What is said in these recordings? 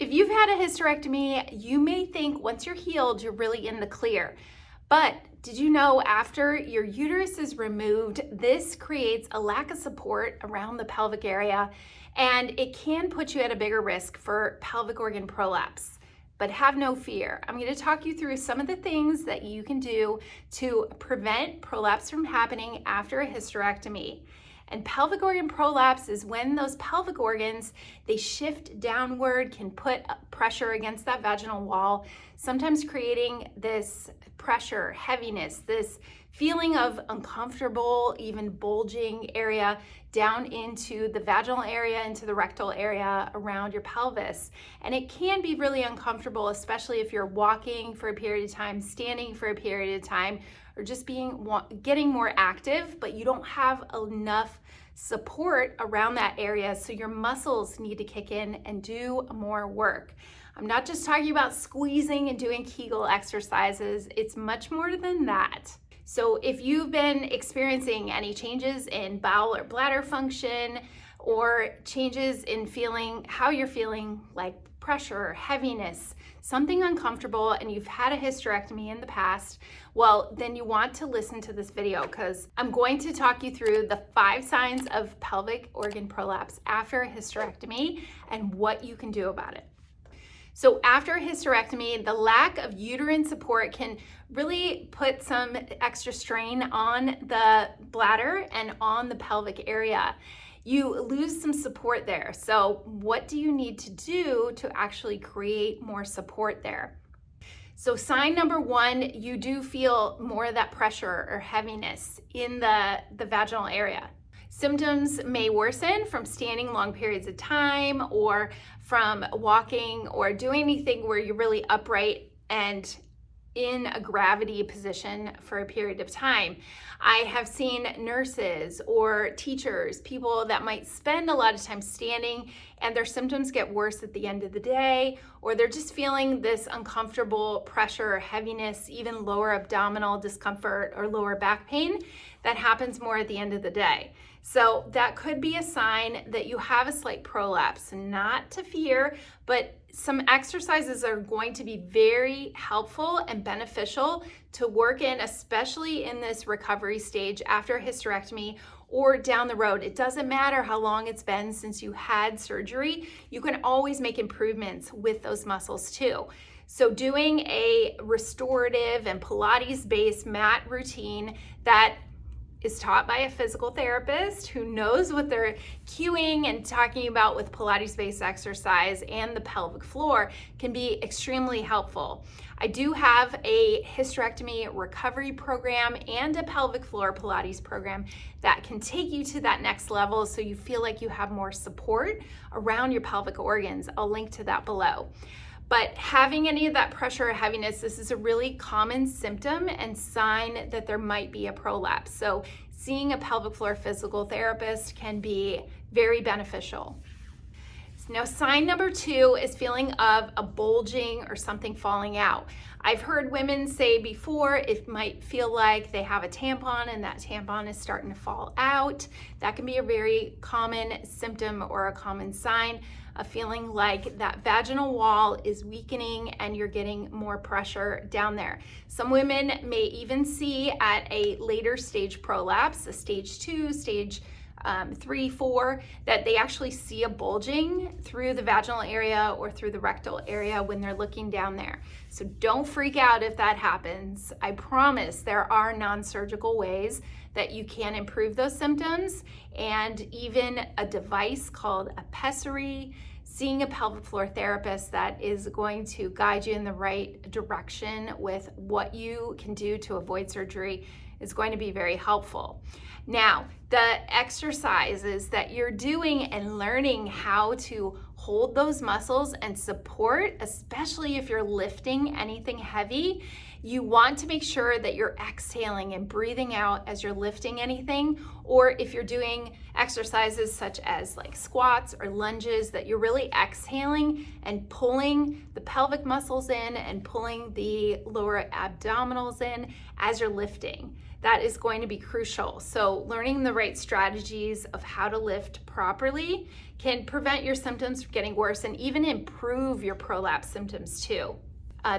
If you've had a hysterectomy, you may think once you're healed, you're really in the clear. But did you know after your uterus is removed, this creates a lack of support around the pelvic area, and it can put you at a bigger risk for pelvic organ prolapse. But have no fear. I'm going to talk you through some of the things that you can do to prevent prolapse from happening after a hysterectomy. And pelvic organ prolapse is when those pelvic organs, they shift downward, can put pressure against that vaginal wall, sometimes creating this pressure, heaviness, this feeling of uncomfortable, even bulging area down into the vaginal area, into the rectal area around your pelvis. And it can be really uncomfortable, especially if you're walking for a period of time, standing for a period of time, or just getting more active, but you don't have enough support around that area, so your muscles need to kick in and do more work. I'm not just talking about squeezing and doing Kegel exercises, it's much more than that. So if you've been experiencing any changes in bowel or bladder function, or changes in how you're feeling, like pressure, heaviness, something uncomfortable, and you've had a hysterectomy in the past, well, then you want to listen to this video, because I'm going to talk you through the 5 signs of pelvic organ prolapse after a hysterectomy and what you can do about it. So after a hysterectomy, the lack of uterine support can really put some extra strain on the bladder and on the pelvic area. You lose some support there. So what do you need to do to actually create more support there? So sign number 1, you do feel more of that pressure or heaviness in the vaginal area. Symptoms may worsen from standing long periods of time, or from walking or doing anything where you're really upright and in a gravity position for a period of time. I have seen nurses or teachers, people that might spend a lot of time standing, and their symptoms get worse at the end of the day, or they're just feeling this uncomfortable pressure or heaviness, even lower abdominal discomfort or lower back pain that happens more at the end of the day. So that could be a sign that you have a slight prolapse. Not to fear, but some exercises are going to be very helpful and beneficial to work in, especially in this recovery stage after a hysterectomy or down the road. It doesn't matter how long it's been since you had surgery. You can always make improvements with those muscles too. So doing a restorative and Pilates-based mat routine that is taught by a physical therapist who knows what they're cueing and talking about with Pilates-based exercise and the pelvic floor can be extremely helpful. I do have a hysterectomy recovery program and a pelvic floor Pilates program that can take you to that next level so you feel like you have more support around your pelvic organs. I'll link to that below. But having any of that pressure or heaviness, this is a really common symptom and sign that there might be a prolapse. So seeing a pelvic floor physical therapist can be very beneficial. Now, sign number 2 is feeling of a bulging or something falling out. I've heard women say before it might feel like they have a tampon and that tampon is starting to fall out. That can be a very common symptom or a common sign of feeling like that vaginal wall is weakening and you're getting more pressure down there. Some women may even see at a later stage prolapse, a stage 2, stage 3, 4, that they actually see a bulging through the vaginal area or through the rectal area when they're looking down there. So don't freak out if that happens. I promise there are non-surgical ways that you can improve those symptoms, and even a device called a pessary, seeing a pelvic floor therapist that is going to guide you in the right direction with what you can do to avoid surgery is going to be very helpful. Now, the exercises that you're doing and learning how to hold those muscles and support, especially if you're lifting anything heavy, You want to make sure that you're exhaling and breathing out as you're lifting anything, or if you're doing exercises such as like squats or lunges, that you're really exhaling and pulling the pelvic muscles in and pulling the lower abdominals in as you're lifting. That is going to be crucial. So learning the right strategies of how to lift properly can prevent your symptoms from getting worse and even improve your prolapse symptoms too.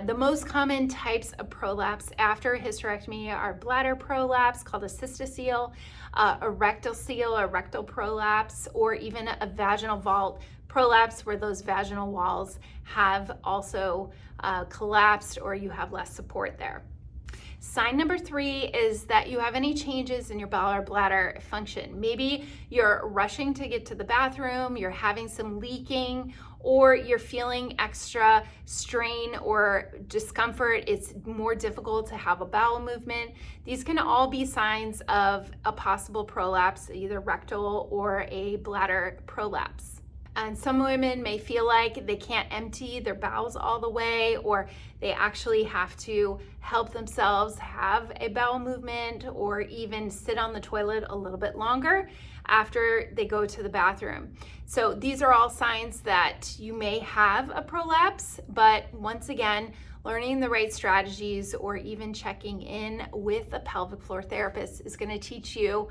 The most common types of prolapse after hysterectomy are bladder prolapse, called a cystocele, a rectal seal, a rectal prolapse, or even a vaginal vault prolapse, where those vaginal walls have also collapsed or you have less support there. Sign number 3 is that you have any changes in your bowel or bladder function. Maybe you're rushing to get to the bathroom, you're having some leaking, or you're feeling extra strain or discomfort. It's more difficult to have a bowel movement. These can all be signs of a possible prolapse, either rectal or a bladder prolapse. And some women may feel like they can't empty their bowels all the way, or they actually have to help themselves have a bowel movement or even sit on the toilet a little bit longer after they go to the bathroom. So these are all signs that you may have a prolapse, but once again, learning the right strategies or even checking in with a pelvic floor therapist is going to teach you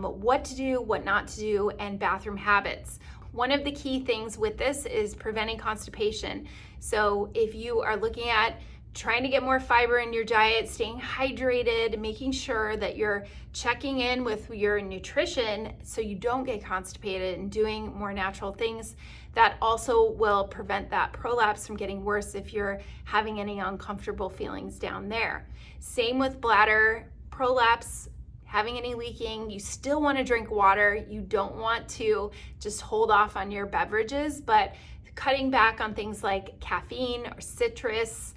what to do, what not to do, and bathroom habits. One of the key things with this is preventing constipation. So if you are looking at trying to get more fiber in your diet, staying hydrated, making sure that you're checking in with your nutrition so you don't get constipated, and doing more natural things, that also will prevent that prolapse from getting worse if you're having any uncomfortable feelings down there. Same with bladder prolapse. Having any leaking, you still want to drink water. You don't want to just hold off on your beverages, but cutting back on things like caffeine or citrus,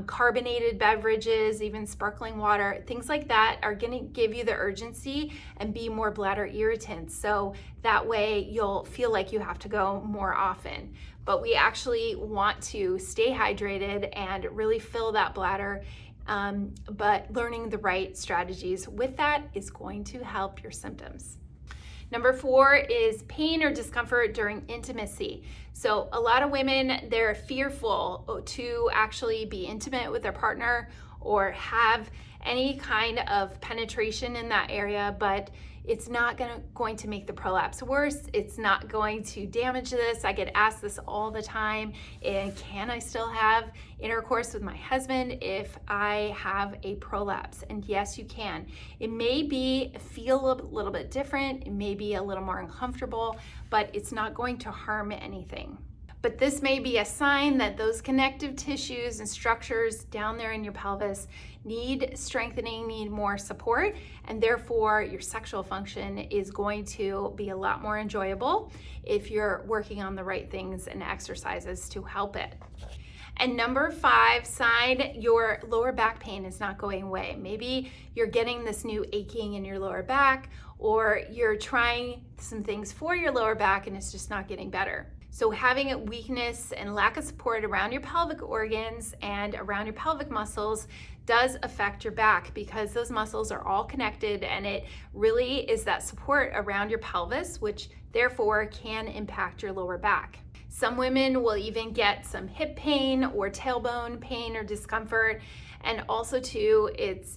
carbonated beverages, even sparkling water, things like that are going to give you the urgency and be more bladder irritants. So that way you'll feel like you have to go more often. But we actually want to stay hydrated and really fill that bladder. But learning the right strategies with that is going to help your symptoms. Number 4 is pain or discomfort during intimacy. So a lot of women, they're fearful to actually be intimate with their partner or have any kind of penetration in that area, but it's not going to make the prolapse worse. It's not going to damage this. I get asked this all the time. And can I still have intercourse with my husband if I have a prolapse? And yes, you can. It may feel a little bit different. It may be a little more uncomfortable, but it's not going to harm anything. But this may be a sign that those connective tissues and structures down there in your pelvis need strengthening, need more support, and therefore your sexual function is going to be a lot more enjoyable if you're working on the right things and exercises to help it. And number 5, sign your lower back pain is not going away. Maybe you're getting this new aching in your lower back, or you're trying some things for your lower back and it's just not getting better. So having a weakness and lack of support around your pelvic organs and around your pelvic muscles does affect your back, because those muscles are all connected, and it really is that support around your pelvis, which therefore can impact your lower back. Some women will even get some hip pain or tailbone pain or discomfort. And also too,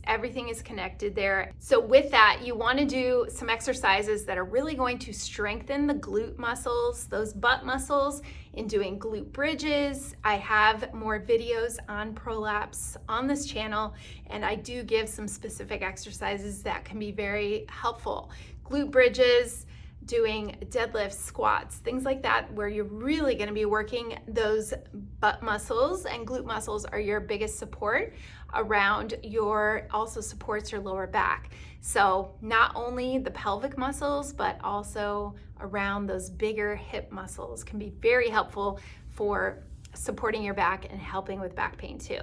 everything is connected there. So with that, you want to do some exercises that are really going to strengthen the glute muscles, those butt muscles, in doing glute bridges. I have more videos on prolapse on this channel, and I do give some specific exercises that can be very helpful. Glute bridges, doing deadlifts, squats, things like that, where you're really going to be working those butt muscles, and glute muscles are your biggest support around also supports your lower back. So not only the pelvic muscles, but also around those bigger hip muscles can be very helpful for supporting your back and helping with back pain too.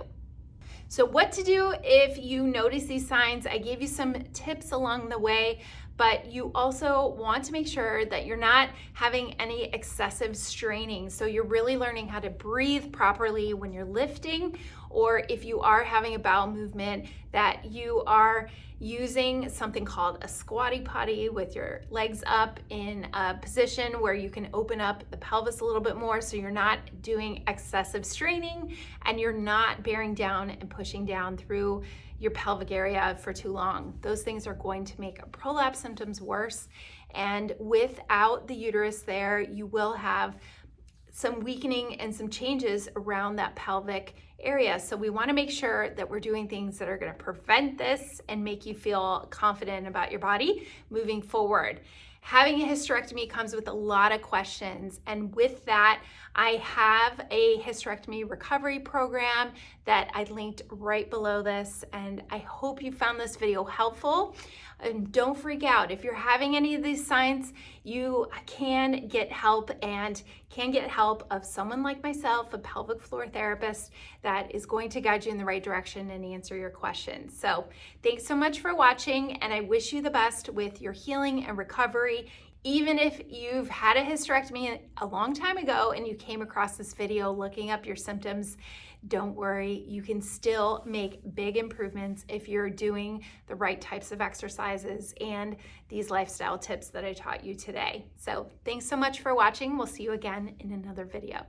So what to do if you notice these signs? I gave you some tips along the way, but you also want to make sure that you're not having any excessive straining. So you're really learning how to breathe properly when you're lifting, or if you are having a bowel movement, that you are using something called a squatty potty with your legs up in a position where you can open up the pelvis a little bit more, so you're not doing excessive straining and you're not bearing down and pushing down through your pelvic area for too long. Those things are going to make prolapse symptoms worse, and without the uterus there, you will have some weakening and some changes around that pelvic area. So we want to make sure that we're doing things that are going to prevent this and make you feel confident about your body moving forward. Having a hysterectomy comes with a lot of questions, and with that, I have a hysterectomy recovery program that I linked right below this, and I hope you found this video helpful. And don't freak out. If you're having any of these signs, you can get help, and can get help of someone like myself, a pelvic floor therapist, that is going to guide you in the right direction and answer your questions. So thanks so much for watching, and I wish you the best with your healing and recovery. Even if you've had a hysterectomy a long time ago and you came across this video looking up your symptoms, don't worry, you can still make big improvements if you're doing the right types of exercises and these lifestyle tips that I taught you today. So thanks so much for watching. We'll see you again in another video.